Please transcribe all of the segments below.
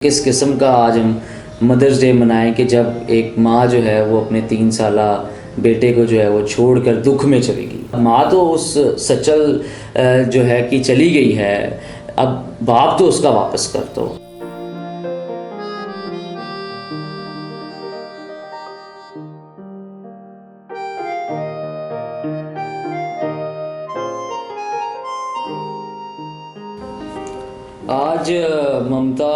किस किस्म का आज हम मदर्स डे मनाएं कि जब एक माँ जो है वो अपने 3 साला बेटे को जो है वो छोड़कर दुख में चली गई। माँ तो उस सचल जो है कि चली गई है, अब बाप तो उसका वापस कर दो। आज ममता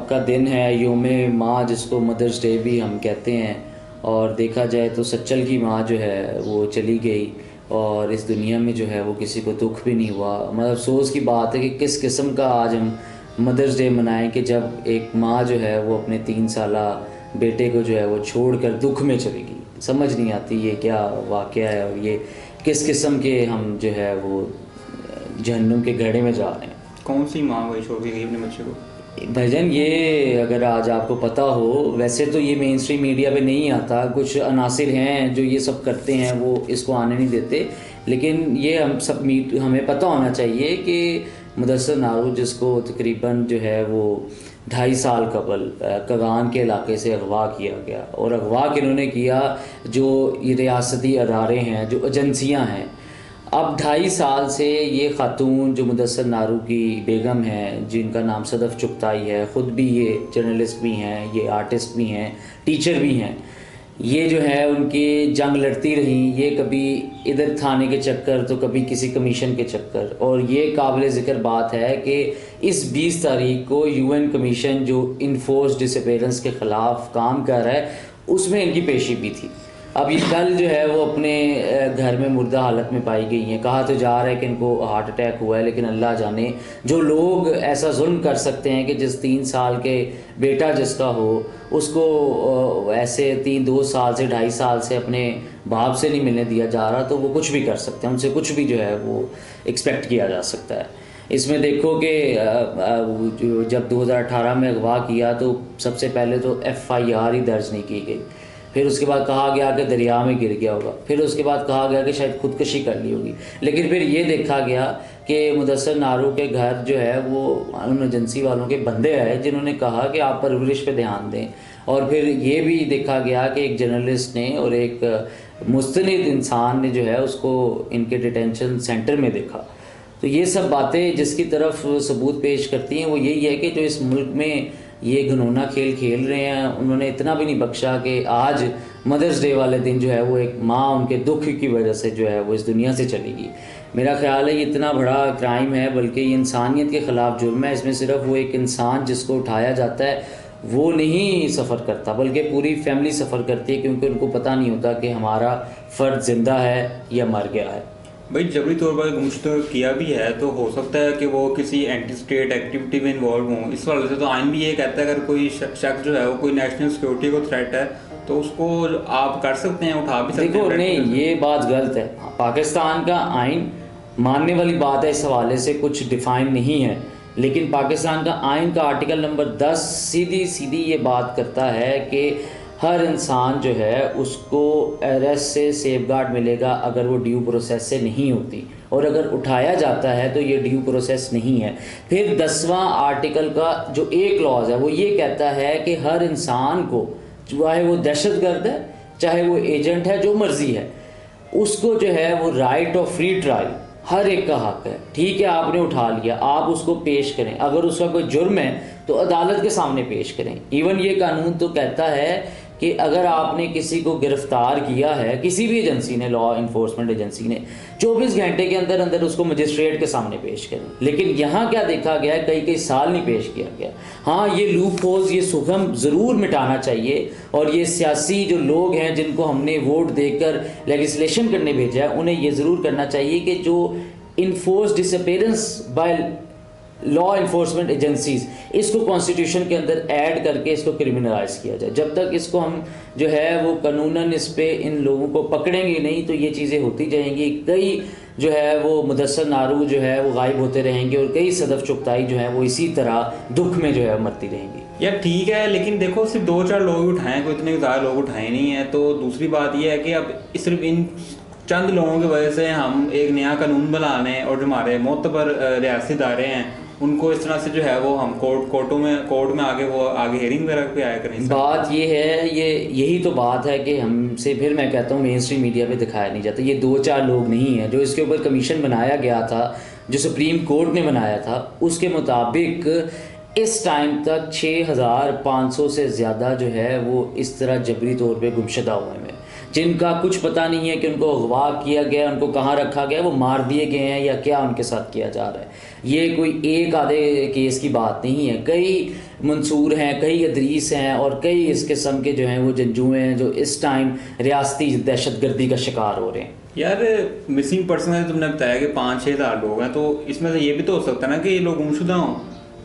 का दिन है, योमे माँ जिसको मदर्स डे भी हम कहते हैं। और देखा जाए तो सच्चल की माँ जो है वो चली गई और इस दुनिया में जो है वो किसी को दुख भी नहीं हुआ। मतलब अफसोस की बात है कि किस किस्म का आज हम मदर्स डे मनाएं कि जब एक माँ जो है वो अपने 3 साला बेटे को जो है वो छोड़कर दुख में चली गई। समझ नहीं आती ये क्या वाक़या है और ये किस किस्म के हम जो है वो जहन्नुम के घड़े में जा रहे हैं। कौन सी माँ वही छोड़ के गई अपने बच्चे को? भजन ये अगर आज आपको पता हो, वैसे तो ये मेन स्ट्रीम मीडिया पे नहीं आता, कुछ अनासिर हैं जो ये सब करते हैं वो इसको आने नहीं देते। लेकिन ये हमें पता होना चाहिए कि मुदस्सर नारू जिसको तकरीबन जो है वो 2.5 साल कबल कगान के इलाके से अगवा किया गया। और अगवा किन्होंने किया, जो ये रियासती अदारे हैं, जो एजेंसियाँ हैं। अब 2.5 साल से ये ख़ातून जो मुदस्सर नारू की बेगम है, जिनका नाम सदफ़ चुगताई है, ख़ुद भी ये जर्नलिस्ट भी हैं, ये आर्टिस्ट भी हैं, टीचर भी हैं, ये जो है उनकी जंग लड़ती रहीं। ये कभी इधर थाने के चक्कर तो कभी किसी कमीशन के चक्कर। और ये काबिल ज़िक्र बात है कि इस 20 तारीख को UN कमीशन जो इन्फोर्स डिसअपेरेंस के ख़िलाफ़ काम कर रहा है उसमें इनकी पेशी भी थी। अब ये कल जो है वो अपने घर में मुर्दा हालत में पाई गई हैं। कहा तो जा रहा है कि इनको हार्ट अटैक हुआ है, लेकिन अल्लाह जाने जो लोग ऐसा जुल्म कर सकते हैं कि जिस 3 साल के बेटा जिसका हो उसको ऐसे 2 साल से 2.5 साल से अपने बाप से नहीं मिलने दिया जा रहा, तो वो कुछ भी कर सकते हैं, उनसे कुछ भी जो है वो एक्सपेक्ट किया जा सकता है। इसमें देखो कि जब 2018 में अगवा किया तो सबसे पहले तो FIR ही दर्ज नहीं की गई। फिर उसके बाद कहा गया कि दरिया में गिर गया होगा। फिर उसके बाद कहा गया कि शायद खुदकशी कर ली होगी। लेकिन फिर ये देखा गया कि मुदस्सर नारू के घर जो है वो उन एजेंसी वालों के बंदे आए जिन्होंने कहा कि आप परवरिश पे ध्यान दें। और फिर ये भी देखा गया कि एक जर्नलिस्ट ने और एक मुस्तनिद इंसान ने जो है उसको इनके डिटेंशन सेंटर में देखा। तो ये सब बातें जिसकी तरफ सबूत पेश करती हैं वो यही है कि जो इस मुल्क में ये घिनौना खेल रहे हैं, उन्होंने इतना भी नहीं बख्शा कि आज मदर्स डे वाले दिन जो है वो एक माँ उनके दुख की वजह से जो है वो इस दुनिया से चलेगी। मेरा ख्याल है ये इतना बड़ा क्राइम है, बल्कि ये इंसानियत के ख़िलाफ़ जुर्म है। इसमें सिर्फ वो एक इंसान जिसको उठाया जाता है वो नहीं सफ़र करता, बल्कि पूरी फैमिली सफ़र करती है, क्योंकि उनको पता नहीं होता कि हमारा फ़र्द ज़िंदा है या मर गया है। भाई जबरी तौर पर गुमशुदा किया भी है तो हो सकता है कि वो किसी एंटी स्टेट एक्टिविटी में इन्वॉल्व हों। इस वजह से तो आइन भी ये कहता है अगर कोई शख्स जो है वो कोई नेशनल सिक्योरिटी को थ्रेट है तो उसको आप कर सकते हैं, उठा भी सकते हैं। देखो नहीं, ये बात गलत है। पाकिस्तान का आइन मानने वाली बात है, इस हवाले से कुछ डिफ़ाइन नहीं है। लेकिन पाकिस्तान का आइन का आर्टिकल नंबर 10 सीधी ये बात करता है कि हर इंसान जो है उसको अरेस्ट से सेफगार्ड मिलेगा अगर वो ड्यू प्रोसेस से नहीं होती, और अगर उठाया जाता है तो ये ड्यू प्रोसेस नहीं है। फिर 10वां आर्टिकल का जो एक क्लॉज है वो ये कहता है कि हर इंसान को, चाहे वो दहशतगर्द है चाहे वो एजेंट है, जो मर्जी है, उसको जो है वो राइट ऑफ फ्री ट्रायल हर एक का हक है। ठीक है, आपने उठा लिया, आप उसको पेश करें, अगर उसका कोई जुर्म है तो अदालत के सामने पेश करें। इवन ये कानून तो कहता है कि अगर आपने किसी को गिरफ्तार किया है, किसी भी एजेंसी ने, लॉ इन्फोर्समेंट एजेंसी ने, 24 घंटे के अंदर अंदर उसको मजिस्ट्रेट के सामने पेश करें। लेकिन यहाँ क्या देखा गया, कई साल नहीं पेश किया गया। हाँ, ये लूप होल्स, ये सुगम ज़रूर मिटाना चाहिए। और ये सियासी जो लोग हैं जिनको हमने वोट देकर लेजिस्लेशन करने भेजा है, उन्हें ये ज़रूर करना चाहिए कि जो enforce disappearance by law enforcement agencies, इसको कॉन्स्टिट्यूशन के अंदर ऐड करके इसको क्रिमिनलाइज किया जाए। जब तक इसको हम जो है वो कानूनन इस पे इन लोगों को पकड़ेंगे नहीं तो ये चीज़ें होती जाएंगी। कई जो है वो मुदस्सर नारू जो है वो गायब होते रहेंगे और कई सदफ़ चुगताई जो है वो इसी तरह दुख में जो है मरती रहेंगी। यार ठीक है, लेकिन देखो सिर्फ 2-4 लोग उठाएं, कोई इतने ज़्यादा लोग उठाए नहीं है। तो दूसरी बात यह है कि अब सिर्फ इन चंद लोगों की वजह से हम एक नया कानून बना लें और जो हमारे मोतबर रियासती इदारे हैं उनको इस तरह से जो है वो हम कोर्ट में आगे हेयरिंग वगैरह पे आया करें? बात ये है, यही तो बात है कि हमसे, फिर मैं कहता हूँ मेन स्ट्रीम मीडिया पे दिखाया नहीं जाता। ये 2-4 लोग नहीं हैं जो इसके ऊपर कमीशन बनाया गया था, जो सुप्रीम कोर्ट ने बनाया था, उसके मुताबिक इस टाइम तक 6500 से ज़्यादा जो है वो इस तरह जबरी तौर पे गुमशुदा हुए हैं, जिनका कुछ पता नहीं है कि उनको अगवा किया गया, उनको कहाँ रखा गया, वो मार दिए गए हैं या क्या उनके साथ किया जा रहा है। ये कोई एक आधे केस की बात नहीं है, कई मंसूर हैं, कई अदरीस हैं और कई इस किस्म के जो हैं वो जंजुए हैं जो इस टाइम रियासती दहशतगर्दी का शिकार हो रहे हैं। यार मिसिंग पर्सन तुमने बताया कि 5-6 हज़ार लोग हैं, तो इसमें से ये भी तो हो सकता है ना कि ये लोग गुमशुदा हों।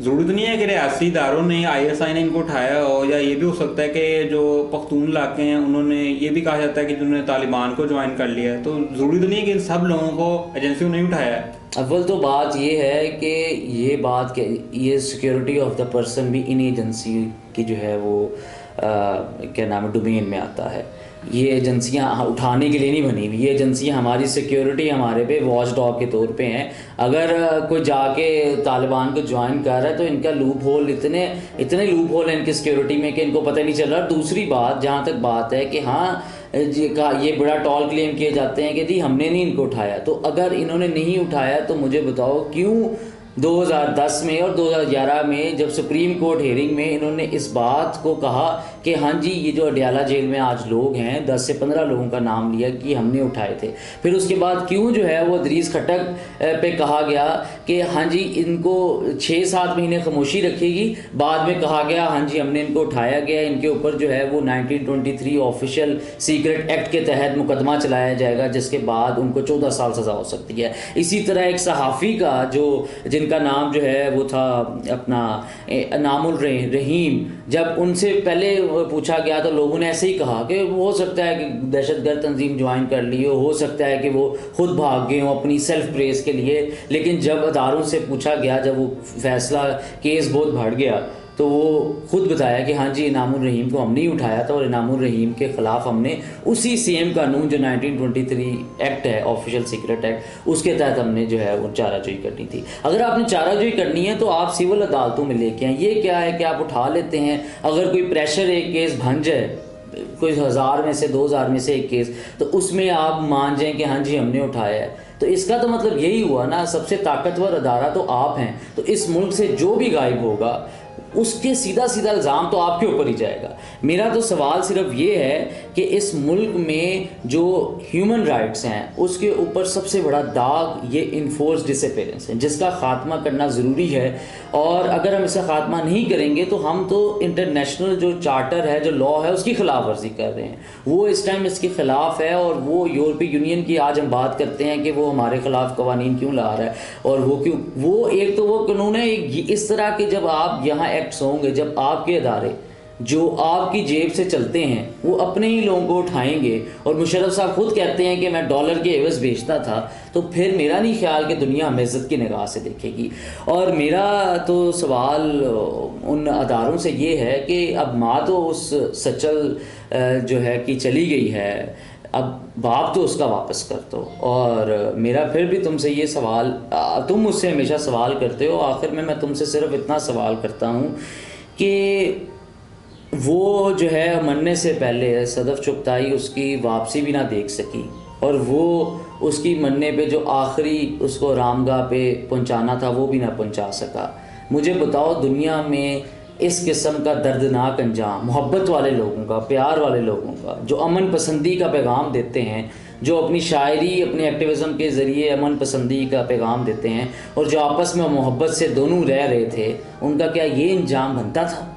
ज़रूरत नहीं है कि रियासी इदारों ने ISI ने इनको उठाया हो, या ये भी हो सकता है कि जो पख्तून इलाके हैं उन्होंने, ये भी कहा जाता है कि जिन्होंने तालिबान को ज्वाइन कर लिया है, तो ज़रूरी तो नहीं है कि इन सब लोगों को एजेंसियों ने उठाया है। अव्वल तो बात ये है कि ये सिक्योरिटी ऑफ द पर्सन भी इन एजेंसी की जो है वो क्या नाम है, डोमेन में आता है। ये एजेंसियां उठाने के लिए नहीं बनी हुई, ये एजेंसियां हमारी सिक्योरिटी, हमारे पे वॉच डॉग के तौर पे हैं। अगर कोई जाके तालिबान को ज्वाइन कर रहा है तो इनका लूप होल, इतने लूप होल हैं इनकी सिक्योरिटी में कि इनको पता नहीं चल रहा। दूसरी बात, जहाँ तक बात है कि हाँ ये बड़ा टॉल क्लेम किए जाते हैं कि जी हमने नहीं इनको उठाया, तो अगर इन्होंने नहीं उठाया तो मुझे बताओ क्यों 2010 में और 2011 में जब सुप्रीम कोर्ट हेयरिंग में इन्होंने इस बात को कहा कि हाँ जी ये जो अडयाला जेल में आज लोग हैं, 10 से 15 लोगों का नाम लिया कि हमने उठाए थे, फिर उसके बाद क्यों जो है वो अदरीस खटक पे कहा गया कि हाँ जी इनको 6-7 महीने खामोशी रखेगी, बाद में कहा गया हाँ जी हमने इनको उठाया गया, इनके ऊपर जो है वो 1923 ऑफिशियल सीक्रेट एक्ट के तहत मुकदमा चलाया जाएगा, जिसके बाद उनको 14 साल सज़ा हो सकती है। इसी तरह एक सहाफ़ी का जिनका नाम जो है वो था अपना नामुल रहीम, जब उनसे पहले पूछा गया तो लोगों ने ऐसे ही कहा कि हो सकता है कि दहशतगर्द तंजीम ज्वाइन कर ली हो सकता है कि वो खुद भाग गए हों अपनी सेल्फ प्रेस के लिए। लेकिन जब अदारों से पूछा गया, जब वो फैसला केस बहुत बढ़ गया, तो वो खुद बताया कि हाँ जी इनामुल रहीम को हमने ही उठाया था और इनामुल रहीम के ख़िलाफ़ हमने उसी सेम कानून जो 1923 एक्ट है, ऑफिशियल सीक्रेट एक्ट, उसके तहत हमने जो है वो चाराजोई करनी थी। अगर आपने चाराजोई करनी है तो आप सिविल अदालतों में लेके आएँ। ये क्या है कि आप उठा लेते हैं, अगर कोई प्रेशर एक केस बन जाए, कोई 1000 में से 2000 में से एक केस, तो उसमें आप मान जाएँ कि हाँ जी हमने उठाया है, तो इसका तो मतलब यही हुआ ना, सबसे ताकतवर अदारा तो आप हैं। तो इस मुल्क से जो भी गायब होगा उसके सीधा इल्ज़ाम तो आपके ऊपर ही जाएगा। मेरा तो सवाल सिर्फ ये है कि इस मुल्क में जो ह्यूमन राइट्स हैं उसके ऊपर सबसे बड़ा दाग ये इन्फोर्स डिसअपीयरेंस है, जिसका ख़ात्मा करना ज़रूरी है। और अगर हम इसका ख़ात्मा नहीं करेंगे तो हम तो इंटरनेशनल जो चार्टर है, जो लॉ है, उसकी ख़िलाफ़ वर्जी कर रहे हैं। वो इस टाइम इसके ख़िलाफ़ है और वो यूरोपीय यूनियन की आज हम बात करते हैं कि वो हमारे ख़िलाफ़ कवानीन क्यों ला रहा है, और वो क्यों, वो एक तो वो कानून है इस तरह के, जब आप यहाँ एक्ट्स होंगे, जब आपके अदारे जो आपकी जेब से चलते हैं वो अपने ही लोगों को उठाएंगे, और मुशर्रफ साहब खुद कहते हैं कि मैं डॉलर के एवज बेचता था, तो फिर मेरा नहीं ख्याल कि दुनिया हमें इज्जत की निगाह से देखेगी। और मेरा तो सवाल उन अदारों से ये है कि अब माँ तो उस सचल जो है कि चली गई है, अब बाप तो उसका वापस कर दो। और मेरा फिर भी तुमसे ये सवाल, तुम मुझसे हमेशा सवाल करते हो, आखिर में मैं तुमसे सिर्फ इतना सवाल करता हूँ कि वो जो है मरने से पहले सदफ चुगताई उसकी वापसी भी ना देख सकी, और वो उसकी मरने पे जो आखिरी उसको रामगाह पे पहुंचाना था वो भी ना पहुंचा सका। मुझे बताओ, दुनिया में इस किस्म का दर्दनाक अंजाम मोहब्बत वाले लोगों का, प्यार वाले लोगों का, जो अमन पसंदी का पैगाम देते हैं, जो अपनी शायरी, अपने एक्टिविज़म के ज़रिए अमन पसंदी का पैगाम देते हैं, और जो आपस में मोहब्बत से दोनों रह रहे थे, उनका क्या ये अंजाम बनता था?